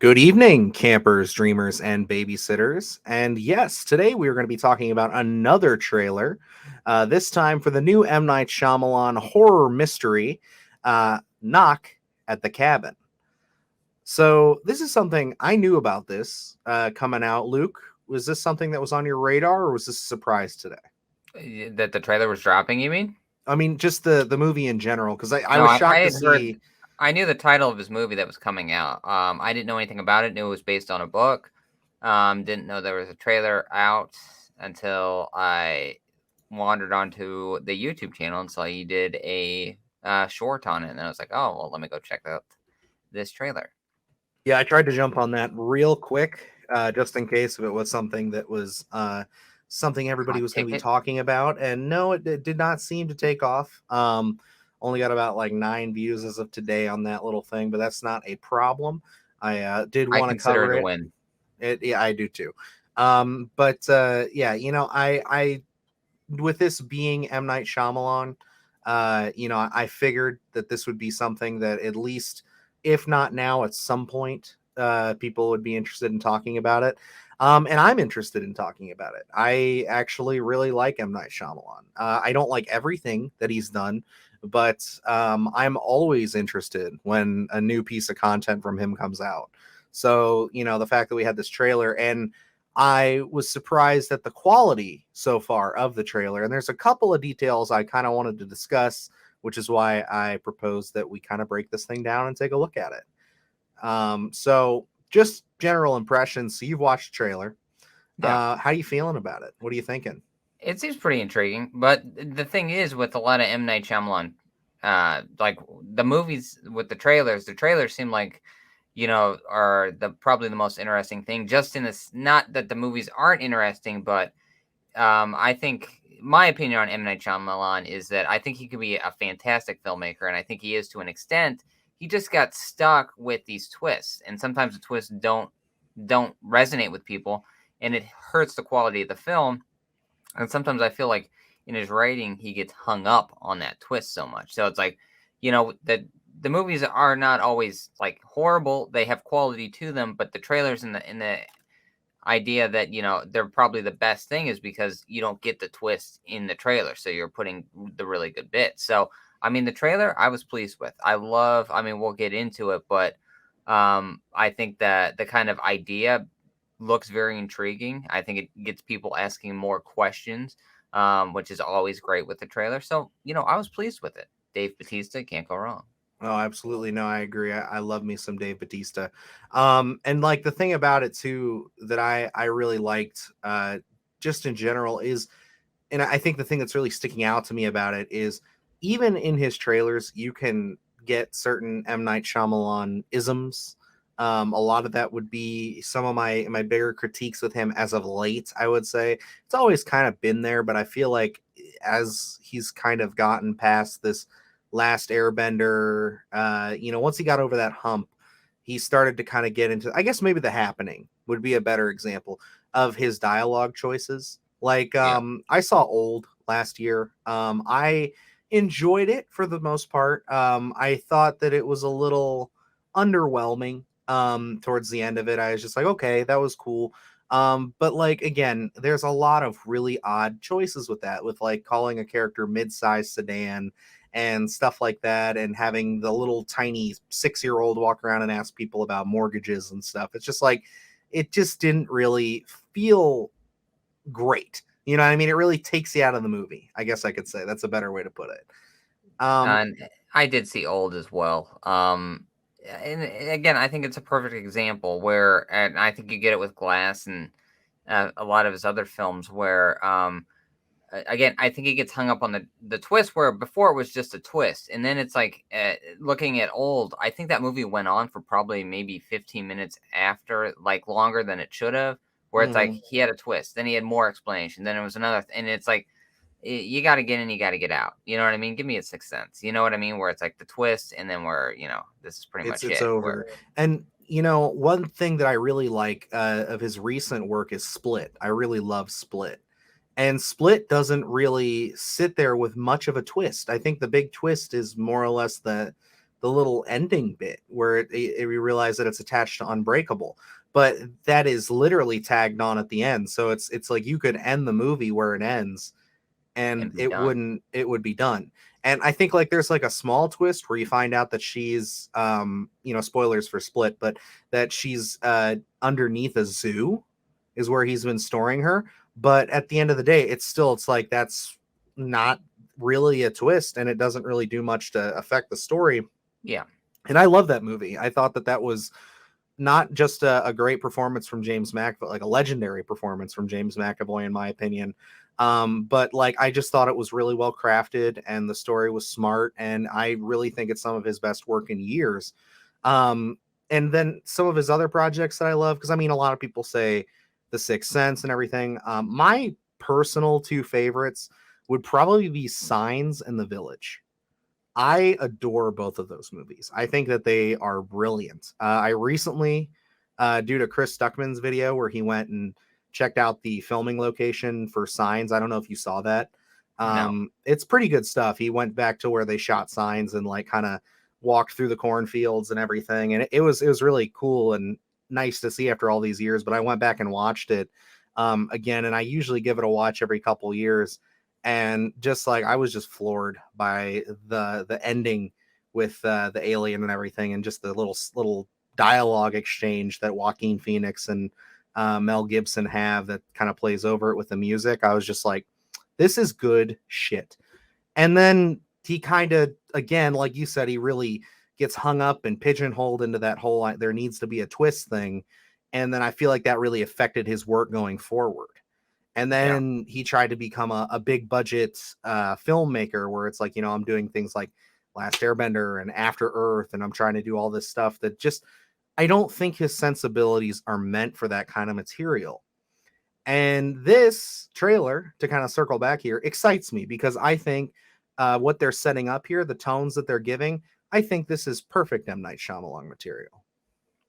Good evening, campers, dreamers, and babysitters. And yes, today we are going to be talking about another trailer, this time for the new M. Night Shyamalan horror mystery, Knock at the Cabin. So, this is something I knew about this coming out. Luke, was this something that was on your radar, or was this a surprise today? That the trailer was dropping, you mean? I mean, just the movie in general, because I No, was I shocked to had heard. see. I knew the title of his movie that was coming out. I didn't know anything about it. Knew it was based on a book. Didn't know there was a trailer out until I wandered onto the YouTube channel and saw you did a short on it, and I was like, oh well, let me go check out this trailer. Yeah, I tried to jump on that real quick, just in case if it was something that was something everybody Hot was going to be ticket. talking about. And no, it did not seem to take off. Only got about like 9 views as of today on that little thing, but that's not a problem. I did I want to consider cover it a it. win. Yeah, I do too. But yeah, I with this being M. Night Shyamalan, I figured that this would be something that at least, if not now, at some point, people would be interested in talking about it. And I'm interested in talking about it. I actually really like M. Night Shyamalan. I don't like everything that he's done, but I'm always interested when a new piece of content from him comes out. So, the fact that we had this trailer, and I was surprised at the quality so far of the trailer. And there's a couple of details I kind of wanted to discuss, which is why I proposed that we kind of break this thing down and take a look at it. So just general impressions. So you've watched the trailer. Yeah. How you feeling about it? What are you thinking? It seems pretty intriguing, but the thing is, with a lot of M. Night Shyamalan, like the movies with the trailers seem like, are probably the most interesting thing. Just in this, not that the movies aren't interesting, but I think my opinion on M. Night Shyamalan is that I think he could be a fantastic filmmaker, and I think he is to an extent. He just got stuck with these twists, and sometimes the twists don't resonate with people, and it hurts the quality of the film. And sometimes I feel like in his writing he gets hung up on that twist so much. So it's like, that the movies are not always like horrible. They have quality to them, but the trailers and the idea that they're probably the best thing is because you don't get the twist in the trailer, so you're putting the really good bits. So I mean, the trailer I was pleased with. I mean, we'll get into it, but I think that the kind of idea looks very intriguing. I think it gets people asking more questions, which is always great with the trailer. So, I was pleased with it. Dave Batista, can't go wrong. Oh, absolutely. No, I agree. I love me some Dave Batista. And like the thing about it too that I really liked, just in general is, and I think the thing that's really sticking out to me about it is even in his trailers, you can get certain M. Night Shyamalan isms. A lot of that would be some of my bigger critiques with him as of late. I would say it's always kind of been there, but I feel like as he's kind of gotten past this last Airbender, once he got over that hump, he started to kind of get into. I guess maybe The Happening would be a better example of his dialogue choices. Like Yeah. I saw Old last year. I enjoyed it for the most part. I thought that it was a little underwhelming towards the end of it. I was just like, okay, that was cool. But like again, there's a lot of really odd choices with that, with like calling a character mid-sized sedan and stuff like that, and having the little tiny 6-year-old walk around and ask people about mortgages and stuff. It's just like it just didn't really feel great. You know what I mean? It really takes you out of the movie. I guess I could say that's a better way to put it. Um, And I did see Old as well. And again, I think it's a perfect example where, and I think you get it with Glass and a lot of his other films where, again, I think he gets hung up on the twist where before it was just a twist. And then it's like looking at Old, I think that movie went on for probably maybe 15 minutes after, like longer than it should have, where it's like mhm. he had a twist, then he had more explanation, then it was another, and it's like, you got to get in, you got to get out. You know what I mean? Give me a Sixth Sense. You know what I mean? Where it's like the twist, and then where this is pretty It's much it's it. Where over. And one thing that I really like of his recent work is Split. I really love Split. And Split doesn't really sit there with much of a twist. I think the big twist is more or less the the little ending bit where we realize that it's attached to Unbreakable, but that is literally tagged on at the end. So it's like you could end the movie where it ends, and And be done. it would be done. And I think like there's like a small twist where you find out that she's spoilers for Split, but that she's underneath a zoo is where he's been storing her. But at the end of the day, it's like that's not really a twist, and it doesn't really do much to affect the story. Yeah. And I love that movie. I thought that was not just a great performance from James McAvoy, like a legendary performance from James McAvoy, in my opinion. But like, I just thought it was really well crafted and the story was smart. And I really think it's some of his best work in years. Um, and then some of his other projects that I love, because I mean, a lot of people say The Sixth Sense and everything. My personal two favorites would probably be Signs and The Village. I adore both of those movies. I think that they are brilliant. I recently, due to Chris Stuckman's video where he went and checked out the filming location for Signs. I don't know if you saw that. No. It's pretty good stuff. He went back to where they shot Signs and like kind of walked through the cornfields and everything, and it was really cool and nice to see after all these years. But I went back and watched it again, and I usually give it a watch every couple years, and just like I was just floored by the ending with the alien and everything, and just the little dialogue exchange that Joaquin Phoenix and Mel Gibson have that kind of plays over it with the music. I was just like, this is good shit. And then he kind of, again, like you said, he really gets hung up and pigeonholed into that whole there needs to be a twist thing. And then I feel like that really affected his work going forward. And Yeah. then he tried to become a big budget filmmaker where it's like, I'm doing things like Last Airbender and After Earth, and I'm trying to do all this stuff that just, I don't think his sensibilities are meant for that kind of material. And this trailer, to kind of circle back here, excites me because I think what they're setting up here, the tones that they're giving, I think this is perfect M. Night Shyamalan material.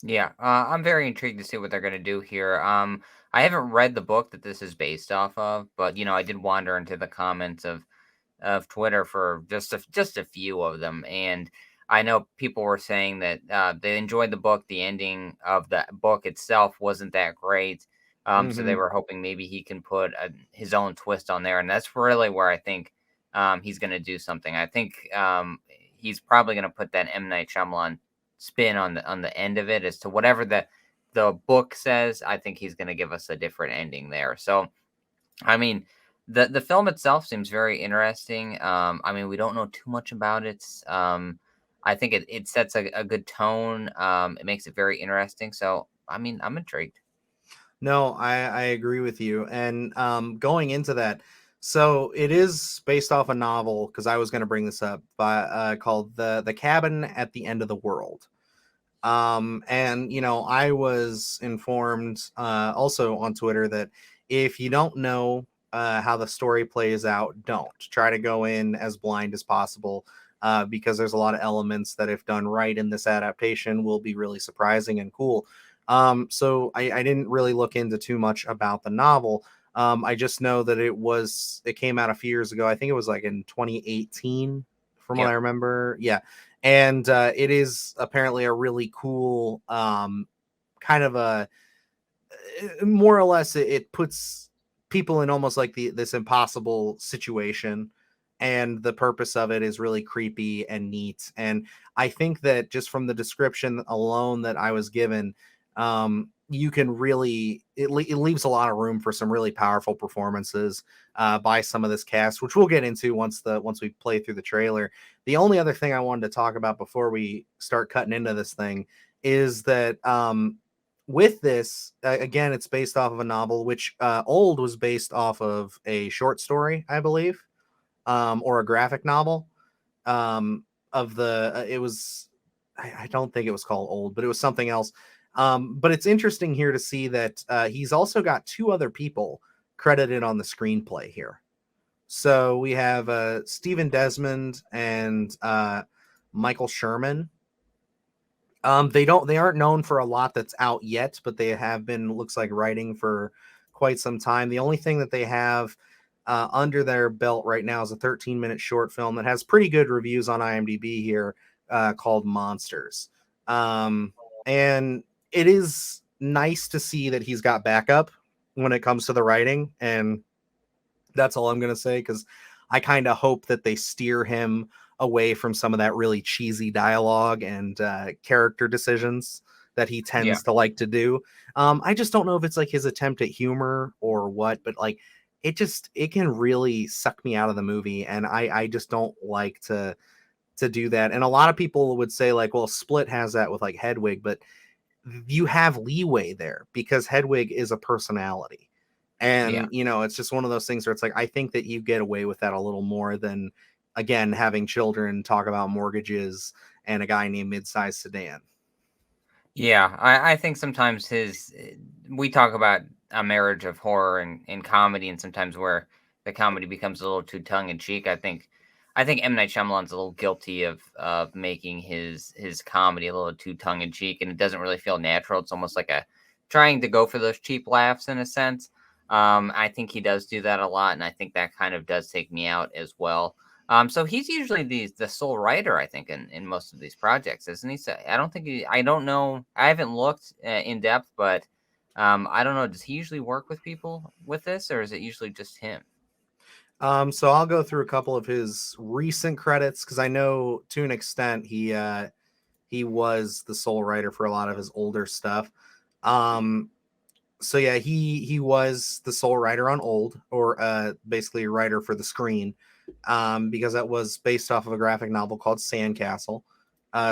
Yeah, I'm very intrigued to see what they're gonna do here. I haven't read the book that this is based off of, but I did wander into the comments of Twitter for just a few of them, and I know people were saying that they enjoyed the book. The ending of the book itself wasn't that great, so they Mm-hmm. were hoping maybe he can put his own twist on there, and that's really where I think he's gonna do something. I think he's probably gonna put that M Night Shyamalan spin on the end of it as to whatever the book says. I think he's going to give us a different ending there. So, I mean, the film itself seems very interesting. I mean, we don't know too much about it. I think it sets a good tone. It makes it very interesting. So, I mean, I'm intrigued. No, I agree with you. And going into that, so it is based off a novel because I was going to bring this up by called the Cabin at the End of the World. And I was informed also on Twitter that if you don't know how the story plays out, don't try to go in as blind as possible. Because there's a lot of elements that, if done right in this adaptation, will be really surprising and cool. So I didn't really look into too much about the novel. I just know that it came out a few years ago. I think it was like in 2018, from what I Yep. remember. Yeah, and it is apparently a really cool kind of a more or less it puts people in almost like this impossible situation, and the purpose of it is really creepy and neat. And I think that just from the description alone that I was given, you can really it leaves a lot of room for some really powerful performances by some of this cast, which we'll get into once we play through the trailer. The only other thing I wanted to talk about before we start cutting into this thing is that with this, again, it's based off of a novel, which Old was based off of a short story, I believe, or a graphic novel. Of the, it was, I don't think it was called Old, but it was something else. But it's interesting here to see that he's also got two other people credited on the screenplay here. So we have Stephen Desmond and Michael Sherman. They aren't known for a lot that's out yet, but they have been, looks like, writing for quite some time. The only thing that they have under their belt right now is a 13-minute short film that has pretty good reviews on IMDb here, called Monsters. Um, and it is nice to see that he's got backup when it comes to the writing. And that's all I'm going to say, because I kind of hope that they steer him away from some of that really cheesy dialogue and character decisions that he Yeah. tends to like to do. I just don't know if it's like his attempt at humor or what, but like it can really suck me out of the movie, and I just don't like to do that. And a lot of people would say like, well, Split has that with like Hedwig, but you have leeway there because Hedwig is a personality. Yeah. And it's just one of those things where it's like I think that you get away with that a little more than, again, having children talk about mortgages and a guy named Midsize Sedan. Yeah, I think sometimes we talk about a marriage of horror and comedy, and sometimes where the comedy becomes a little too tongue in cheek. I think M Night Shyamalan's a little guilty of making his comedy a little too tongue in cheek, and it doesn't really feel natural. It's almost like a trying to go for those cheap laughs in a sense. I think he does do that a lot, and I think that kind of does take me out as well. So he's usually the sole writer, I think, in most of these projects, isn't he? So I don't think I don't know. I haven't looked in depth, but I don't know. Does he usually work with people with this, or is it usually just him? So I'll go through a couple of his recent credits because I know to an extent he was the sole writer for a lot of his older stuff. Um, so yeah, he was the sole writer on Old, or basically a writer for the screen, because that was based off of a graphic novel called Sandcastle.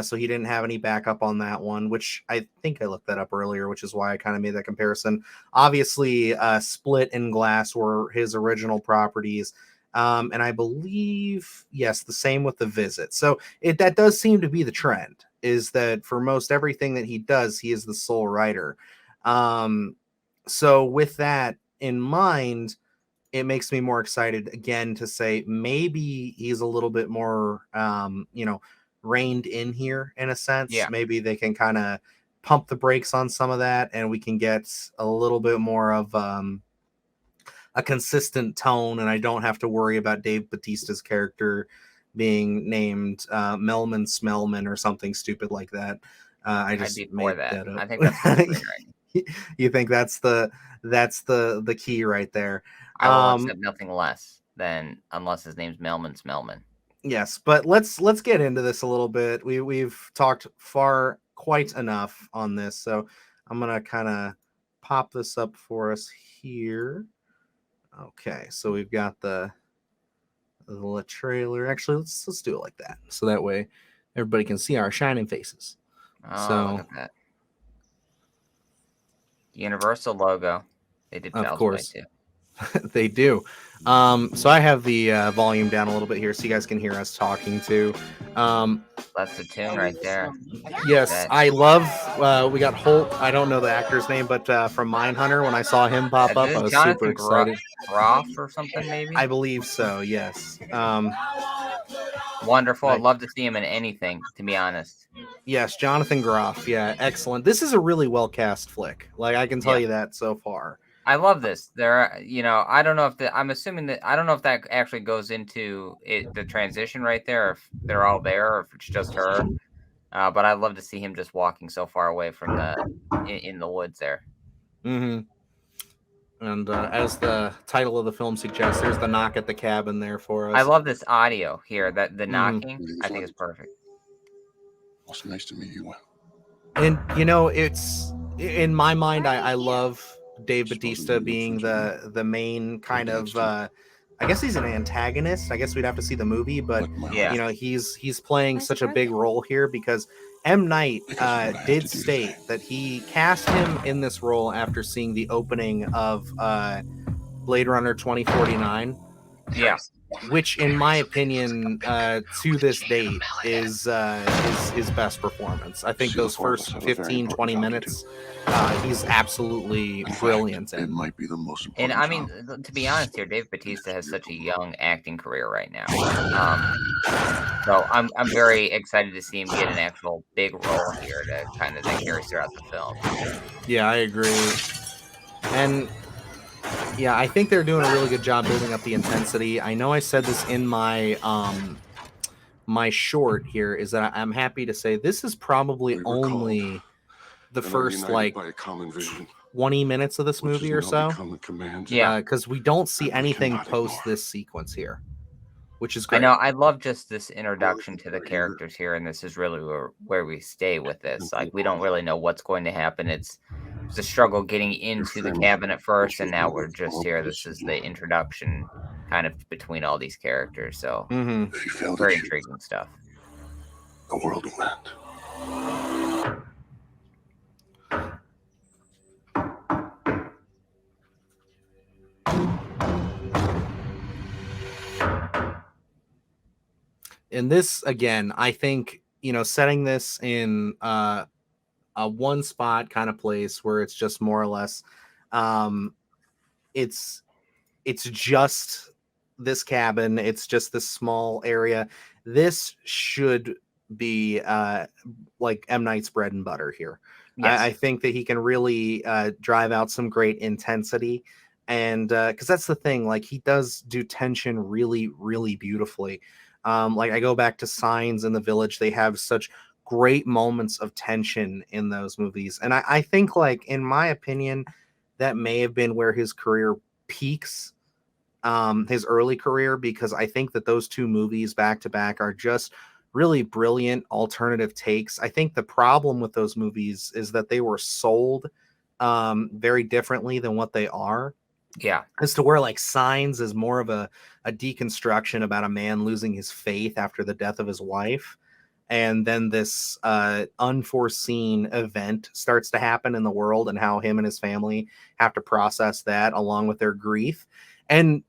So he didn't have any backup on that one, which I think I looked that up earlier, which is why I kind of made that comparison. Obviously, Split and Glass were his original properties. And I believe, yes, the same with The Visit. So that does seem to be the trend, is that for most everything that he does, he is the sole writer. So with that in mind, it makes me more excited again to say maybe he's a little bit more, reined in here in a sense. Yeah, Maybe they can kind of pump the brakes on some of that, and we can get a little bit more of a consistent tone, and I don't have to worry about Dave Batista's character being named Melman Smellman or something stupid like that. I I'd just be for made that. that I think that's good up. screenwriting. You think that's the key right there? I will accept nothing less than unless his name's Melman Smellman. Yes, but let's get into this a little bit. We've talked far quite enough on this, so I'm gonna kind of pop this up for us here. Okay, so we've got the trailer. Actually, let's do it like that, so that way everybody can see our shining faces. Oh, look So, at that Universal logo. They did of Child's Play course, too. they do. So I have the volume down a little bit here so you guys can hear us talking too. Um, That's the tune right there. yes, That I love. We got Holt. I don't know the actor's name, but from Mindhunter, when I saw him pop is up, I it was super Jonathan excited. Groff or something I maybe? believe so. Yes. Wonderful. I'd I, love to see him in anything, to be honest. yes, Jonathan Groff. Yeah, excellent. This is a really well cast flick. Like I can tell Yeah. you that so far. I love this. I don't know if I'm assuming that I don't know if that actually goes into it, the transition right there, or if they're all there, or if it's just her. But I'd love to see him just walking so far away from in the woods there. Hmm. And as the title of the film suggests, there's the knock at the cabin there for I us. love this audio here. That the Hmm. knocking, I think is perfect. Also nice to meet you. And it's in my mind, I love Dave Batista being the main kind of I guess he's an antagonist. I guess we'd have to see the movie, but Yeah. he's playing such a big role here because M. Night did state that he cast him in this role after seeing the opening of Blade Runner 2049, Yeah. which in my opinion to this date is his best performance. I think those first 15-20 minutes he's absolutely brilliant It in. might be the most And important I mean, job. to be honest here, Dave Batista has such a young acting career right now. So I'm very excited to see him get an actual big role here to kind of that carries throughout the film. Yeah, I agree. And yeah, I think they're doing a really good job building up the intensity. I know I said this in my my short here is that I'm happy to say this is probably We were only the and are first united like by a common vision, 20 minutes of this which is movie or now so. become the command. Yeah. Because we don't see And we anything cannot post ignore. this sequence here, which is I great. know. I love just this introduction to the Are here. characters here, and this is really where we stay with this. And Like, we don't really know what's going to happen. It's a struggle getting into the family, cabin at first, which and is now one we're of just all here. This is places. the introduction kind of between all these characters. So, Hmm. If you fail to very choose, intriguing stuff. the world will end. And this again, I think, setting this in a one spot kind of place where it's just more or less, um, it's it's just this cabin. It's just this small area. This should be like M. Night's bread and butter here. Yes. I think that he can really drive out some great intensity. And because that's the thing, like he does do tension really, really beautifully. Like I go back to Signs in the Village, they have such great moments of tension in those movies. And I think, like, in my opinion, that may have been where his career peaks, his early career, because I think that those two movies back to back are just really brilliant alternative takes. I think the problem with those movies is that they were sold very differently than what they are, Yeah. as to where like Signs is more of a deconstruction about a man losing his faith after the death of his wife. And then this unforeseen event starts to happen in the world, and how him and his family have to process that along with their grief. And,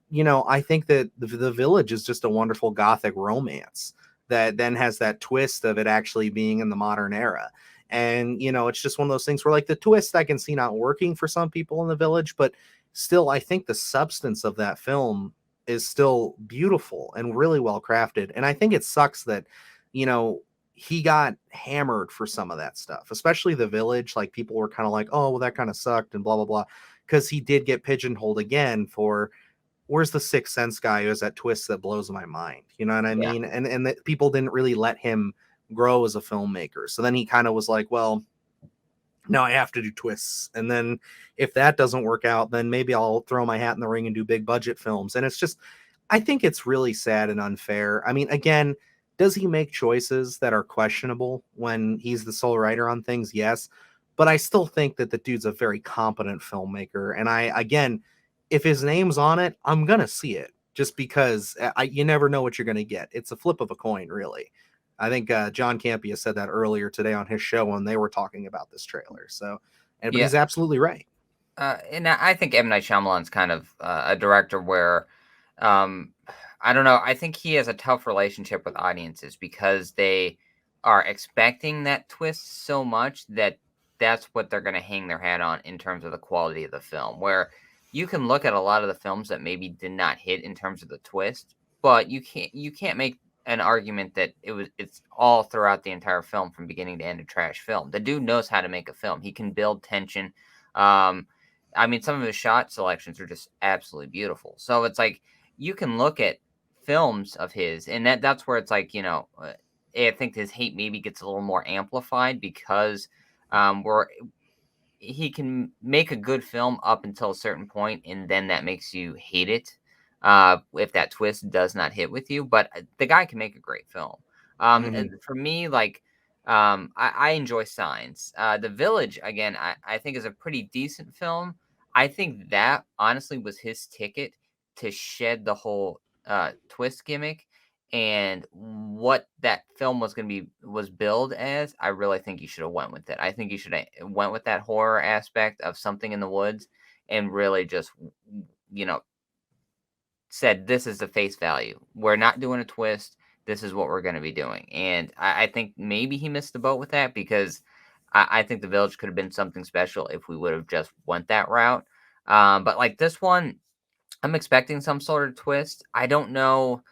I think that the Village is just a wonderful gothic romance that then has that twist of it actually being in the modern era. And, it's just one of those things where, like, the twist I can see not working for some people in the Village, but still, I think the substance of that film is still beautiful and really well crafted. And I think it sucks that, you know, he got hammered for some of that stuff, especially the Village. Like, people were kind of like, oh, well, that kind of sucked and blah, blah, blah. Because he did get pigeonholed again for where's the Sixth Sense guy who has that twist that blows my mind. You know what I Yeah. mean? And that people didn't really let him grow as a filmmaker. So then he kind of was like, well, now I have to do twists. And then if that doesn't work out, then maybe I'll throw my hat in the ring and do big budget films. And it's just, I think it's really sad and unfair. I mean, again, does he make choices that are questionable when he's the sole writer on things? Yes. But I still think that the dude's a very competent filmmaker. And again, if his name's on it, I'm going to see it just because you never know what you're going to get. It's a flip of a coin, really. I think John Campea said that earlier today on his show when they were talking about this trailer. So, but Yeah. he's absolutely right. And I think M. Night Shyamalan's kind of a director where, um, I don't know. I think he has a tough relationship with audiences because they are expecting that twist so much that that's what they're going to hang their hat on in terms of the quality of the film. Where you can look at a lot of the films that maybe did not hit in terms of the twist, but you can't make an argument that it's all throughout the entire film from beginning to end a trash film. The dude knows how to make a film. He can build tension. Um, I mean, some of his shot selections are just absolutely beautiful. So it's like you can look at films of his, and that's where it's like, I think his hate maybe gets a little more amplified because where he can make a good film up until a certain point, and then that makes you hate it if that twist does not hit with you. But the guy can make a great film. And Mhm. for me, like, I enjoy Signs. The Village, again, I think is a pretty decent film. I think that honestly was his ticket to shed the whole twist gimmick, and what that film was going to be was billed as. I really think you should have went with it. I think you should have went with that horror aspect of something in the woods, and really just, you know said, this is the face value. We're not doing a twist. This is what we're going to be doing. And I think maybe he missed the boat with that because I think the Village could have been something special if we would have just went that route. But like this one, I'm expecting some sort of twist. I don't know.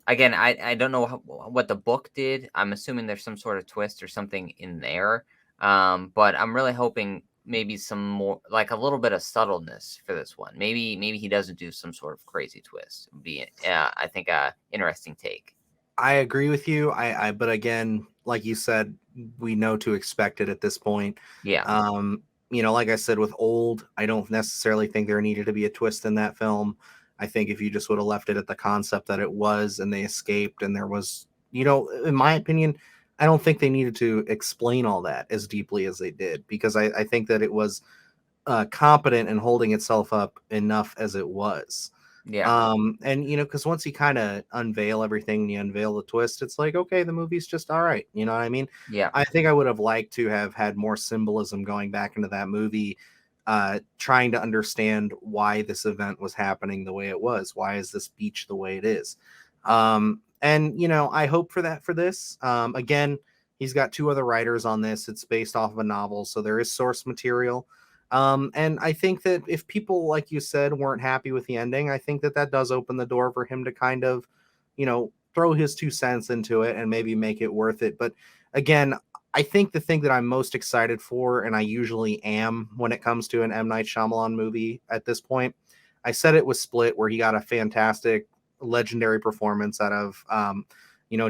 Again, I don't know what the book did. I'm assuming there's some sort of twist or something in there. But I'm really hoping maybe some more, like a little bit of subtleness for this one. Maybe he doesn't do some sort of crazy twist. Would be I think a interesting take. I agree with you. But again, like you said, we know to expect it at this point. Yeah, Um, like I said, with Old, I don't necessarily think there needed to be a twist in that film. I think if you just would have left it at the concept that it was and they escaped and there was, in my opinion, I don't think they needed to explain all that as deeply as they did because I think that it was competent in holding itself up enough as it was. yeah, And because once you kind of unveil everything, and you unveil the twist, it's like, okay, the movie's just all right. You know what I mean? yeah, I think I would have liked to have had more symbolism going back into that movie, trying to understand why this event was happening the way it was. Why is this beach the way it is? And I hope for that for this. Again, he's got two other writers on this. It's based off of a novel, so there is source material. And I think that if people, like you said, weren't happy with the ending, I think that that does open the door for him to kind of, throw his 2 cents into it and maybe make it worth it. But again, I think the thing that I'm most excited for, and I usually am when it comes to an M. Night Shyamalan movie at this point, I said it was Split, where he got a fantastic, legendary performance out of,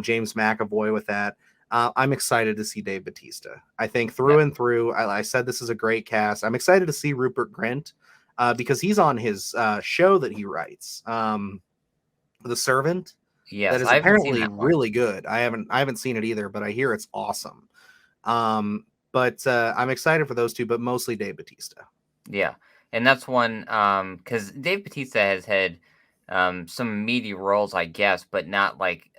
James McAvoy with that. I'm excited to see Dave Batista. I think through yeah, and through, I said this is a great cast. I'm excited to see Rupert Grint because he's on his show that he writes, The Servant, that yes. is I haven't seen apparently that one. really good. I haven't seen it either, but I hear it's awesome. But I'm excited for those two, but mostly Dave Batista. Yeah, and that's one because Dave Batista has had some meaty roles, I guess, but not like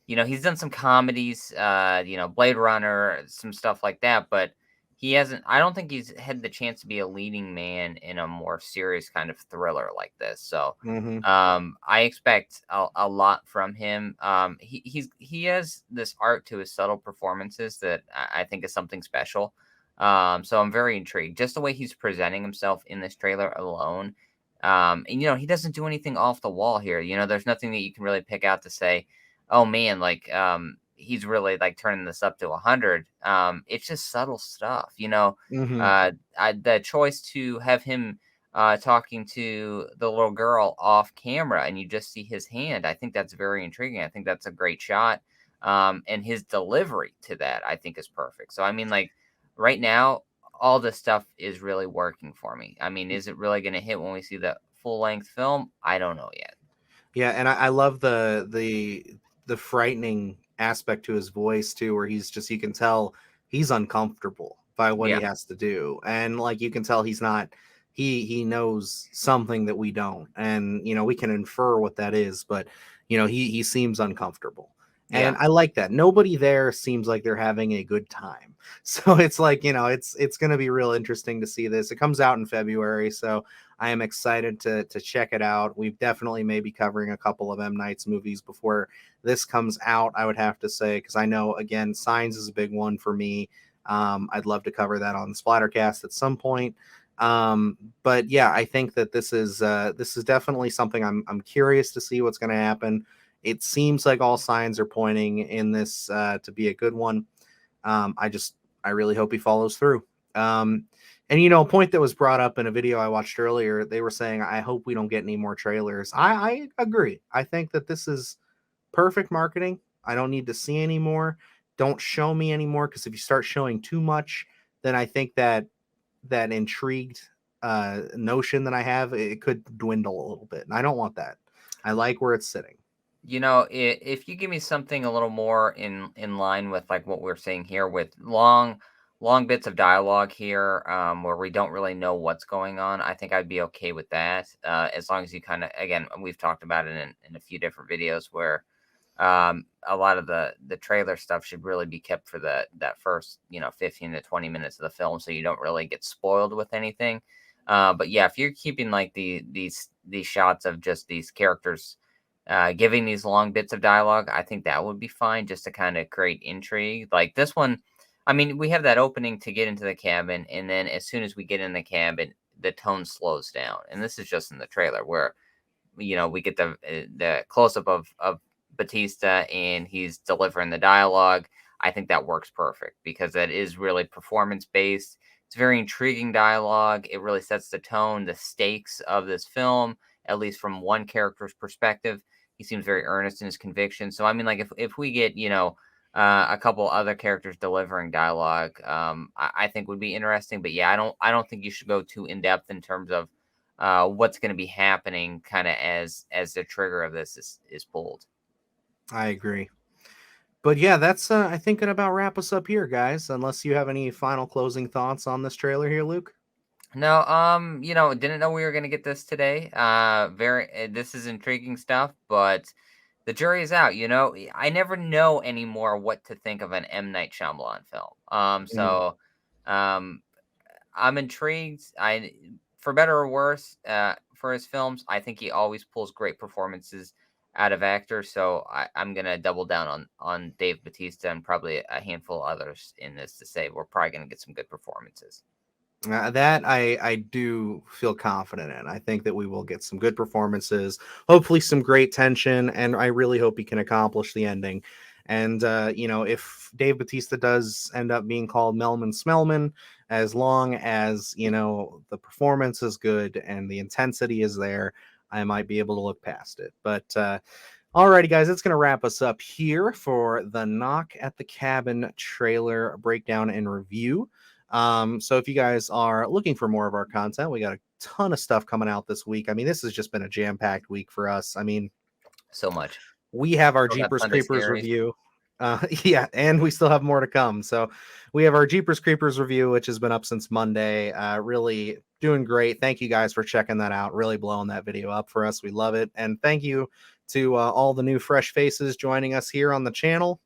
he's done some comedies, Blade Runner, some stuff like that, but he hasn't. I don't think he's had the chance to be a leading man in a more serious kind of thriller like this. So Hmm. I expect a lot from him. He has this art to his subtle performances that I think is something special. So I'm very intrigued. Just the way he's presenting himself in this trailer alone. And he doesn't do anything off the wall here. There's nothing that you can really pick out to say, oh man, like he's really like turning this up to 100. It's just subtle stuff. Hmm. The choice to have him talking to the little girl off camera and you just see his hand. I think that's very intriguing. I think that's a great shot. And his delivery to that, I think, is perfect. So, I mean, like right now, all this stuff is really working for me. I mean, is it really going to hit when we see the full length film? I don't know yet. Yeah, and I love the frightening aspect to his voice too, where you can tell he's uncomfortable by what he Yeah. has to do, and like you can tell he's not. He knows something that we don't, and we can infer what that is, but he seems uncomfortable, and Yeah. I like that. Nobody there seems like they're having a good time, so it's like it's going to be real interesting to see this. It comes out in February, so I am excited to check it out. We've definitely may be covering a couple of M. Night's movies before this comes out, I would have to say, because I know, again, Signs is a big one for me. I'd love to cover that on the Splattercast at some point. But yeah, I think that this is definitely something I'm curious to see what's going to happen. It seems like all signs are pointing in this to be a good one. I really hope he follows through. And a point that was brought up in a video I watched earlier, they were saying, I hope we don't get any more trailers. I agree. I think that this is perfect marketing. I don't need to see any more. Don't show me anymore, because if you start showing too much, then I think that intrigued notion that I have, it could dwindle a little bit. And I don't want that. I like where it's sitting. If you give me something a little more in line with like what we're saying here, with long bits of dialogue here, where we don't really know what's going on, I think I'd be okay with that. As long as you kind of, again, we've talked about it in a few different videos where a lot of the trailer stuff should really be kept for that first 15 to 20 minutes of the film, so you don't really get spoiled with anything. But yeah, if you're keeping like these shots of just these characters giving these long bits of dialogue, I think that would be fine, just to kind of create intrigue. Like this one, I mean, we have that opening to get into the cabin, and then as soon as we get in the cabin, the tone slows down. And this is just in the trailer where we get the close up of Batista and he's delivering the dialogue. I think that works perfect because that is really performance based. It's very intriguing dialogue. It really sets the tone, the stakes of this film, at least from one character's perspective. He seems very earnest in his conviction. So I mean, like if we get a couple other characters delivering dialogue, I think would be interesting. But yeah, I don't think you should go too in depth in terms of what's going to be happening, kind of as the trigger of this is pulled. I agree. But yeah, that's I think gonna about wrap us up here, guys. Unless you have any final closing thoughts on this trailer here, Luke. No, didn't know we were gonna get this today. This is intriguing stuff, but the jury is out. I never know anymore what to think of an M. Night Shyamalan film. Mm. Um, I'm intrigued. For better or worse, for his films, I think he always pulls great performances out of actors. So I'm gonna double down on Dave Batista and probably a handful of others in this to say we're probably gonna get some good performances. That I do feel confident in. I think that we will get some good performances, hopefully some great tension, and I really hope he can accomplish the ending. And if Dave Batista does end up being called Melman Smellman, as long as the performance is good and the intensity is there, I might be able to look past it. But alrighty, guys, it's going to wrap us up here for the Knock at the Cabin trailer breakdown and review. So if you guys are looking for more of our content, we got a ton of stuff coming out this week. I mean, this has just been a jam-packed week for us. I mean, So much. we have our Still got Jeepers Sunday Creepers Scaries. review. Yeah, and we still have more to come. So we have our Jeepers Creepers review, which has been up since Monday. Really doing great. Thank you guys for checking that out. Really blowing that video up for us. We love it. And thank you to all the new fresh faces joining us here on the channel.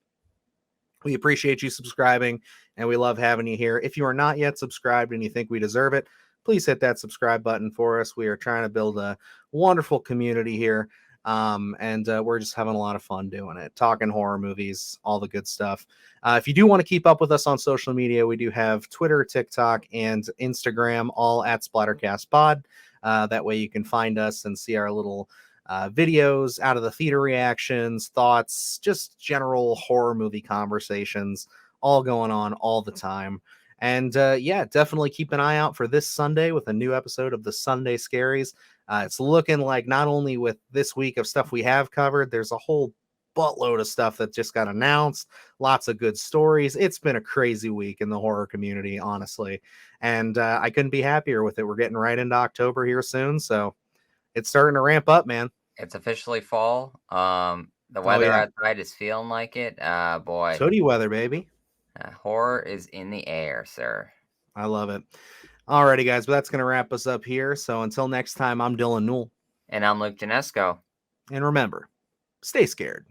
We appreciate you subscribing, and we love having you here. If you are not yet subscribed and you think we deserve it, please hit that subscribe button for us. We are trying to build a wonderful community here, and we're just having a lot of fun doing it, talking horror movies, all the good stuff. If you do want to keep up with us on social media, we do have Twitter, TikTok, and Instagram, all at SplattercastPod. That way you can find us and see our little videos, out of the theater reactions, thoughts, just general horror movie conversations, all going on all the time. And yeah, definitely keep an eye out for this Sunday with a new episode of the Sunday Scaries. It's looking like not only with this week of stuff we have covered, there's a whole buttload of stuff that just got announced. Lots of good stories. It's been a crazy week in the horror community, honestly. And I couldn't be happier with it. We're getting right into October here soon. So it's starting to ramp up, man. It's officially fall. The Oh, weather yeah. outside is feeling like it. Boy, Hoodie weather, baby. horror is in the air, sir. I love it. Alrighty, guys, but that's going to wrap us up here. So until next time, I'm Dylan Newell. And I'm Luke Janesco. And remember, stay scared.